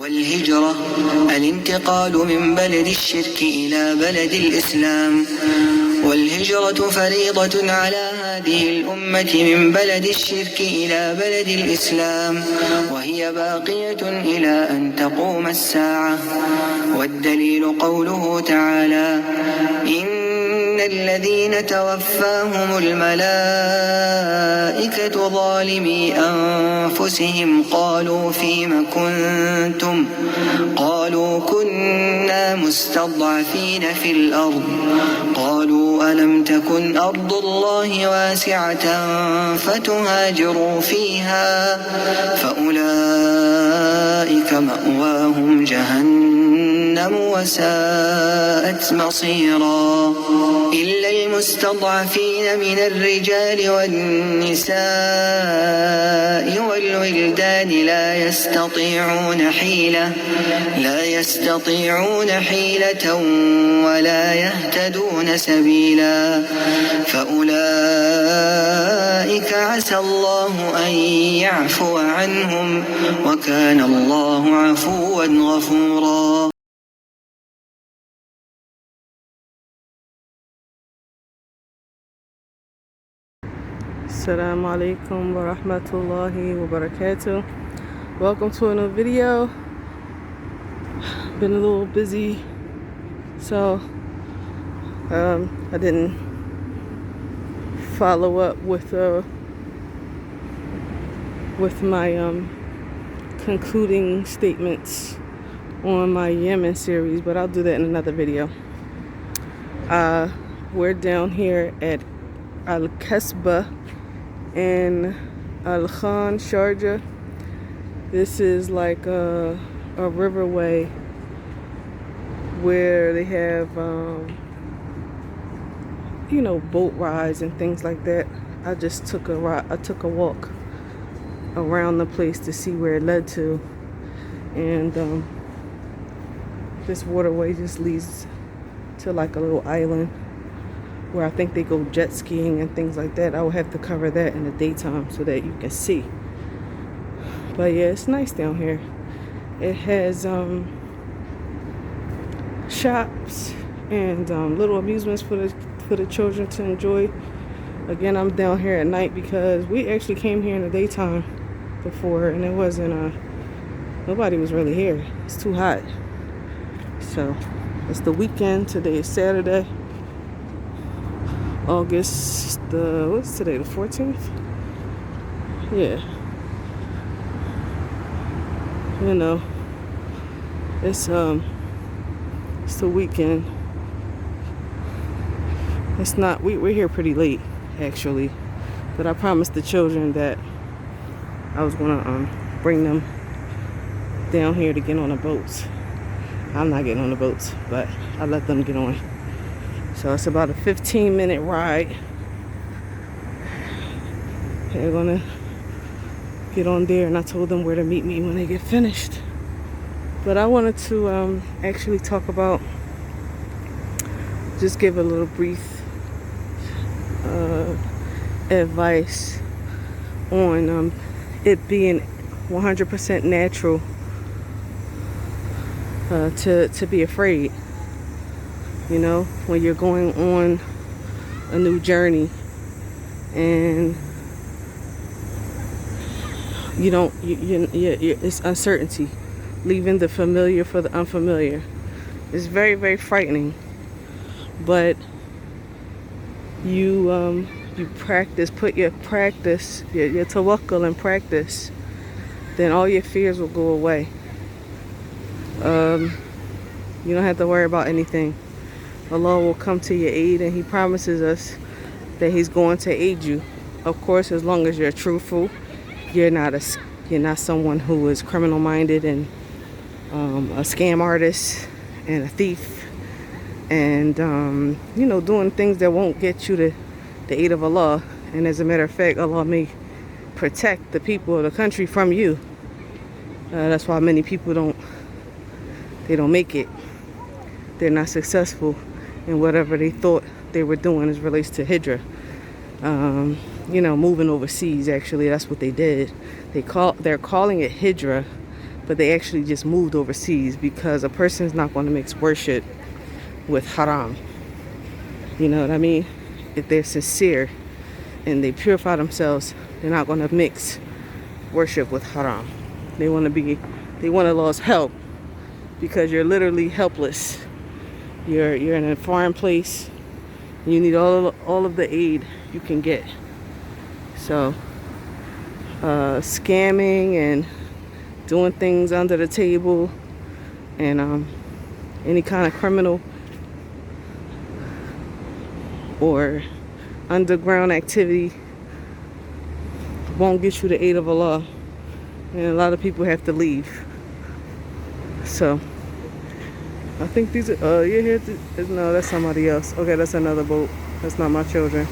والهجرة الانتقال من بلد الشرك إلى بلد الإسلام. والهجرة فريضة على هذه الأمة من بلد الشرك إلى بلد الإسلام، وهي باقية إلى أن تقوم الساعة. والدليل قوله تعالى: إن الذين توفاهم الملائكة ظالمي أنفسهم قالوا فيم كنتم قالوا كنا مستضعفين في الأرض قالوا ألم تكن أرض الله واسعة فتهاجروا فيها فأولئك مأواهم جهنم وساءت مصيرا. إلا المستضعفين من الرجال والنساء والولدان لا يستطيعون حيلة ولا يهتدون سبيلا، فأولئك عسى الله أن يعفو عنهم وكان الله عفوا غفورا. Assalamu alaikum wa rahmatullahi wa barakatuh. Welcome to another video. Been a little busy, so I didn't follow up with my concluding statements on my Yemen series, but I'll do that in another video. We're down here at Al-Kasbah in Al-Khan, Sharjah. This is like a riverway where they have boat rides and things like that. I just took a walk around the place to see where it led to, and this waterway just leads to like a little island where I think they go jet skiing and things like that. I will have to cover that in the daytime so that you can see. But yeah, it's nice down here. It has shops and little amusements for the children to enjoy. Again, I'm down here at night because we actually came here in the daytime before, and it wasn't nobody was really here. It's too hot. So it's the weekend. Today is Saturday, August what's today, the 14th? Yeah. It's the weekend. It's not, we're here pretty late actually, but I promised the children that I was gonna bring them down here to get on the boats. I'm not getting on the boats, but I let them get on. So it's about a 15-minute ride. They're gonna get on there, and I told them where to meet me when they get finished. But I wanted to actually talk about, just give a little brief advice on it being 100% natural to be afraid. When you're going on a new journey and it's uncertainty, leaving the familiar for the unfamiliar. It's very, very frightening. But you practice, put your tawakkul in practice, then all your fears will go away. You don't have to worry about anything. Allah will come to your aid, and He promises us that He's going to aid you. Of course, as long as you're truthful, you're not someone who is criminal minded and a scam artist and a thief, and doing things that won't get you the aid of Allah. And as a matter of fact, Allah may protect the people of the country from you. That's why many people don't make it. They're not successful in whatever they thought they were doing as relates to Hijrah. Moving overseas. Actually, that's what they did. They're calling it Hijrah, but they actually just moved overseas because a person is not going to mix worship with haram. You know what I mean? If they're sincere and they purify themselves, they're not going to mix worship with haram. They want Allah's help because you're literally helpless. You're in a foreign place. You need all of the aid you can get. So scamming and doing things under the table and any kind of criminal or underground activity won't get you the aid of Allah, and a lot of people have to leave. So I think these are no, that's somebody else. Okay, that's another boat. That's not my children.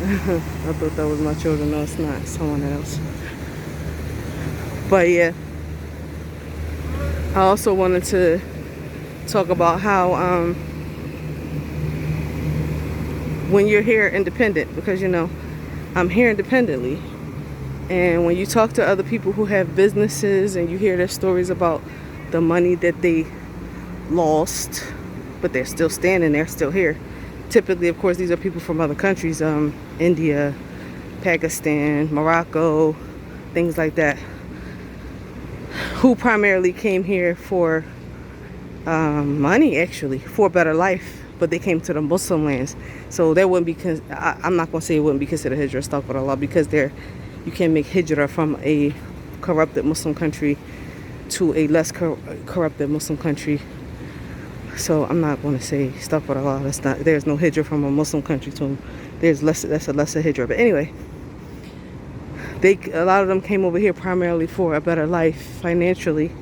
I thought that was my children. No, it's not. It's someone else. But yeah, I also wanted to talk about how when you're here independent, because you know I'm here independently, and when you talk to other people who have businesses and you hear their stories about the money that they lost, but they're still standing, they're still here. Typically, of course, these are people from other countries, India, Pakistan, Morocco, things like that, who primarily came here for money, actually, for a better life, but they came to the Muslim lands. So that wouldn't be, I'm not going to say it wouldn't be considered hijrah, astaghfirullah, because you can't make hijrah from a corrupted Muslim country to a less corrupted Muslim country. So I'm not going to say stuff with Allah. There's no hijrah from a Muslim country to that's a lesser hijrah. But anyway, a lot of them came over here primarily for a better life financially,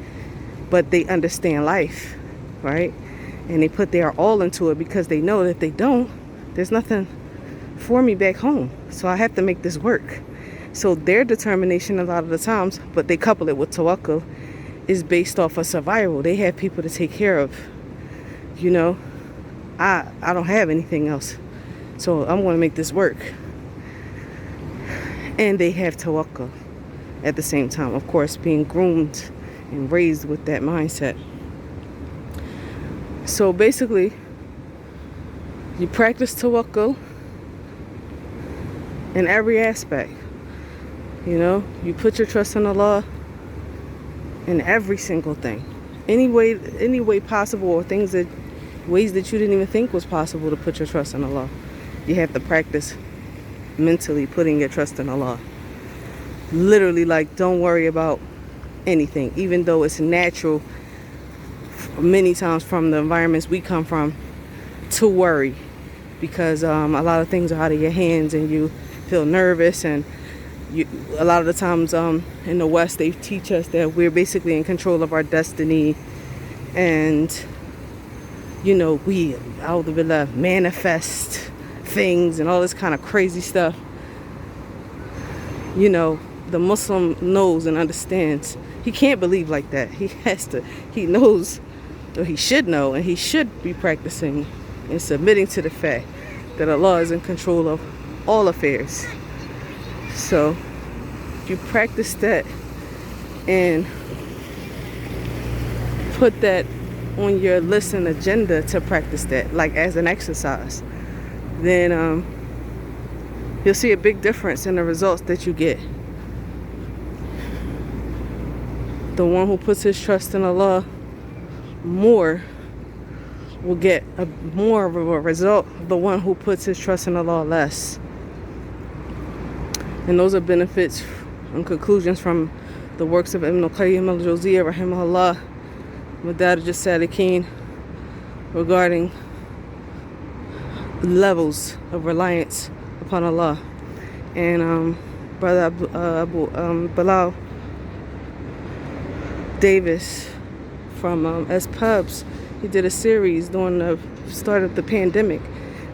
but they understand life, right? And they put their all into it because they know that if they don't, there's nothing for me back home. So I have to make this work. So their determination a lot of the times, but they couple it with tawakkul, is based off of survival. They have people to take care of. You know, I don't have anything else, so I'm going to make this work. And they have tawakkul at the same time, of course, being groomed and raised with that mindset. So basically, you practice tawakkul in every aspect. You know, you put your trust in Allah in every single thing, any way possible, or ways that you didn't even think was possible to put your trust in Allah. You have to practice mentally putting your trust in Allah. Literally, like, don't worry about anything, even though it's natural many times from the environments we come from to worry, because a lot of things are out of your hands and you feel nervous. And a lot of the times in the West, they teach us that we're basically in control of our destiny, and you know, we manifest things and all this kind of crazy stuff. You know, the Muslim knows and understands. He can't believe like that. He knows, or he should know, and he should be practicing and submitting to the fact that Allah is in control of all affairs. So you practice that and put that on your list and agenda to practice that, like as an exercise, then you'll see a big difference in the results that you get. The one who puts his trust in Allah more will get more of a result. The one who puts his trust in Allah less. And those are benefits and conclusions from the works of Ibn al-Qayyim al-Jawziyah rahimahullah, Madarij al-Salikin, regarding levels of reliance upon Allah. And Brother Bilal Davis from S Pubs, he did a series during the start of the pandemic,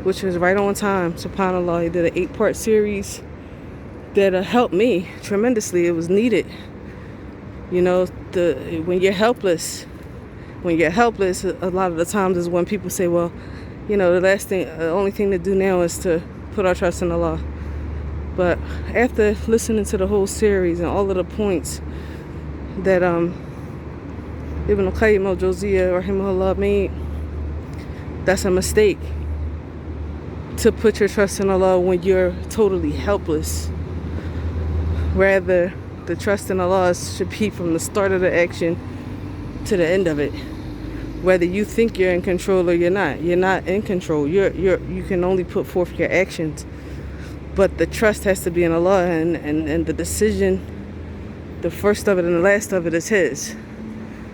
which was right on time, subhanAllah. He did an 8-part series that helped me tremendously. It was needed. You know, when you're helpless, a lot of the times is when people say, well, you know, the only thing to do now is to put our trust in Allah. But after listening to the whole series and all of the points that Ibn al-Qayyim al-Jawziyah rahimahullah made, that's a mistake, to put your trust in Allah when you're totally helpless. Rather, the trust in Allah should be from the start of the action to the end of it. Whether you think you're in control or you're not in control. You can only put forth your actions, but the trust has to be in Allah, and the decision, the first of it and the last of it, is His.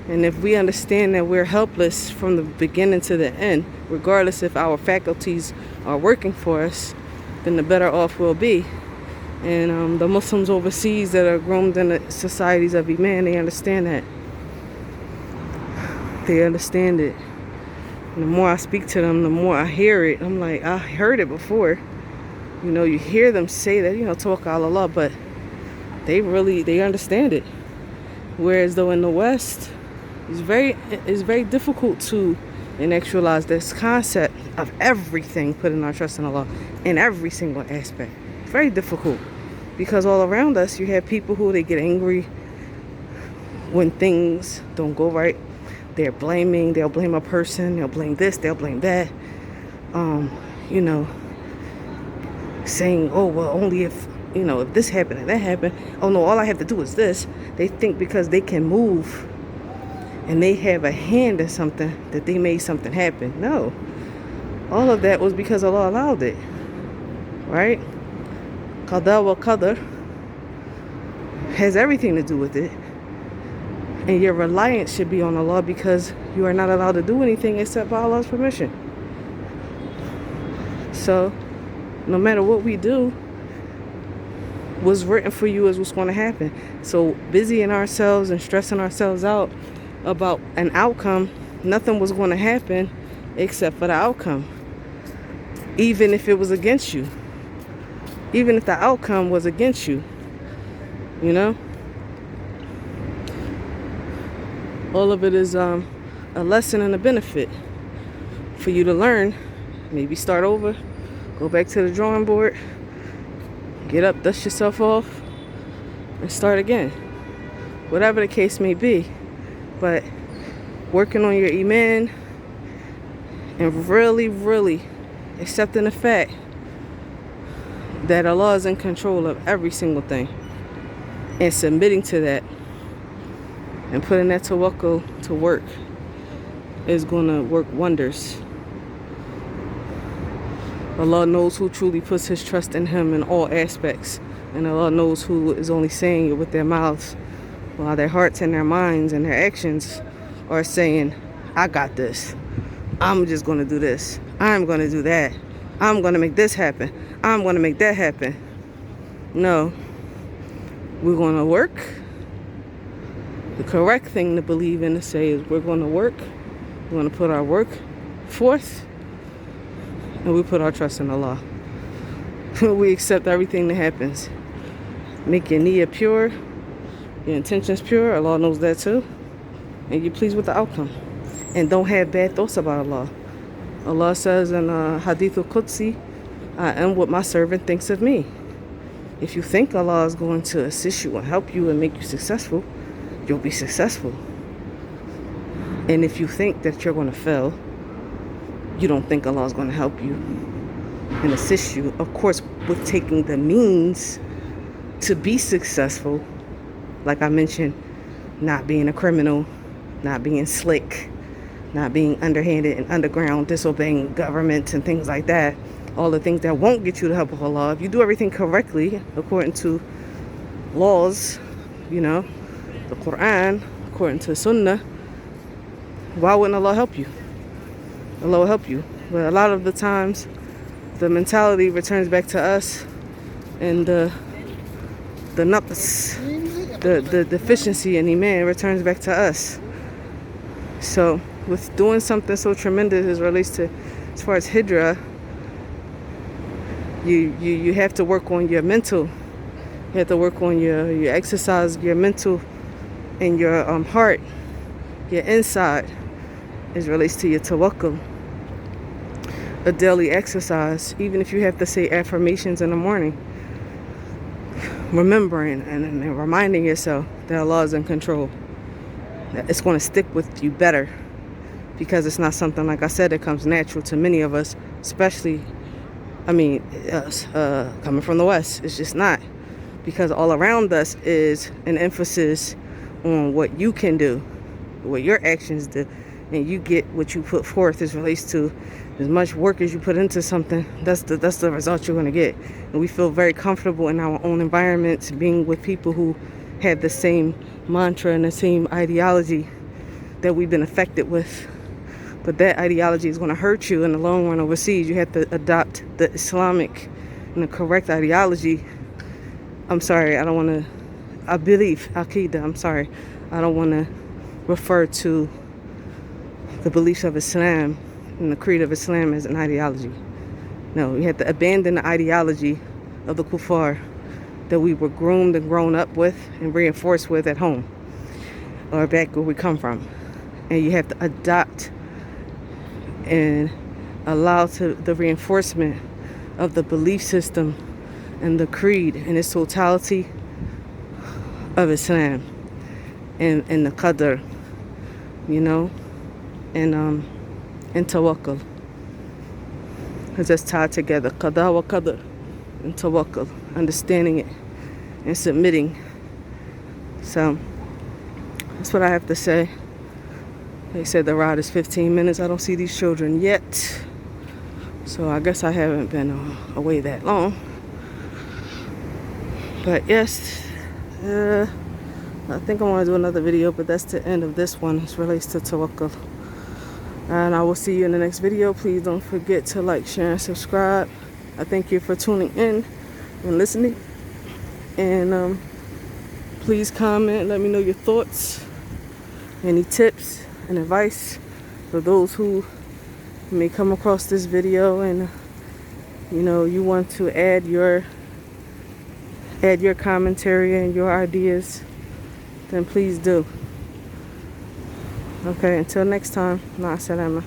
And if we understand that we're helpless from the beginning to the end, regardless if our faculties are working for us, then the better off we'll be. And the Muslims overseas that are groomed in the societies of Iman, they understand that. They understand it. And the more I speak to them, the more I hear it. I'm like, I heard it before. You hear them say that, Tawakkul ala Allah, but they understand it. Whereas though in the West, it's very difficult to actualize this concept of everything, putting our trust in Allah in every single aspect. It's very difficult because all around us you have people who they get angry when things don't go right. They'll blame a person, they'll blame this, they'll blame that. Saying, oh well, only if this happened and that happened. Oh no, all I have to do is this. They think because they can move and they have a hand in something that they made something happen. No. All of that was because Allah allowed it. Right? Qada wa qadar has everything to do with it. And your reliance should be on Allah, because you are not allowed to do anything except by Allah's permission. So, no matter what we do, what's written for you is what's going to happen. So, busying ourselves and stressing ourselves out about an outcome, nothing was going to happen except for the outcome. Even if it was against you. Even if the outcome was against you. All of it is a lesson and a benefit for you to learn. Maybe start over. Go back to the drawing board. Get up, dust yourself off, and start again. Whatever the case may be. But working on your iman and really, really accepting the fact that Allah is in control of every single thing, and submitting to that and putting that tawakkul to work is going to work wonders. Allah knows who truly puts his trust in Him in all aspects, and Allah knows who is only saying it with their mouths, while their hearts and their minds and their actions are saying, I got this. I'm just going to do this. I'm going to do that. I'm going to make this happen. I'm going to make that happen. No. We're going to work. The correct thing to believe in to say is we're going to work. We're going to put our work forth. And we put our trust in Allah. We accept everything that happens. Make your niyyah pure. Your intentions pure. Allah knows that too. And you're pleased with the outcome. And don't have bad thoughts about Allah. Allah says in Hadith al-Qudsi, I am what my servant thinks of me. If you think Allah is going to assist you and help you and make you successful, you'll be successful. And if you think that you're going to fail, you don't think Allah is going to help you and assist you. Of course, with taking the means to be successful, like I mentioned, not being a criminal, not being slick, not being underhanded and underground, disobeying government and things like that. All the things that won't get you the help of Allah. If you do everything correctly, according to laws, the Quran, according to Sunnah, why wouldn't Allah help you? Allah will help you. But a lot of the times, the mentality returns back to us, and the naqs, the deficiency in iman returns back to us. So, with doing something so tremendous as relates to, as far as hijrah, you have to work on your mental. You have to work on your exercise, your mental, and your heart, your inside, as relates to your tawakkul. A daily exercise, even if you have to say affirmations in the morning, remembering and reminding yourself that Allah is in control. it's going to stick with you better, because it's not something, like I said, that comes natural to many of us, especially, us coming from the West. It's just not, because all around us is an emphasis on what you can do, what your actions do, and you get what you put forth as relates to as much work as you put into something. That's the result you're going to get. And we feel very comfortable in our own environments, being with people who have the same mantra and the same ideology that we've been affected with. But that ideology is going to hurt you in the long run overseas. You have to adopt the Islamic and the correct ideology. I believe Aqidah. I don't want to refer to the beliefs of Islam and the creed of Islam as an ideology. No, we have to abandon the ideology of the kuffar that we were groomed and grown up with and reinforced with at home or back where we come from. And you have to adopt and allow to the reinforcement of the belief system and the creed in its totality of Islam and the qadr, and tawakkul. It's just tied together, qada wa qadr and tawakkul, understanding it and submitting. So that's what I have to say. They said the ride is 15 minutes. I don't see these children yet, so I guess I haven't been away that long. But yes, I think I want to do another video, but that's the end of this one. It relates to tawakkul. And I will see you in the next video. Please don't forget to like, share, and subscribe. I thank you for tuning in and listening. And please comment, let me know your thoughts, any tips and advice for those who may come across this video and you want to add your commentary and your ideas, then please do. Okay, until next time, ma salama.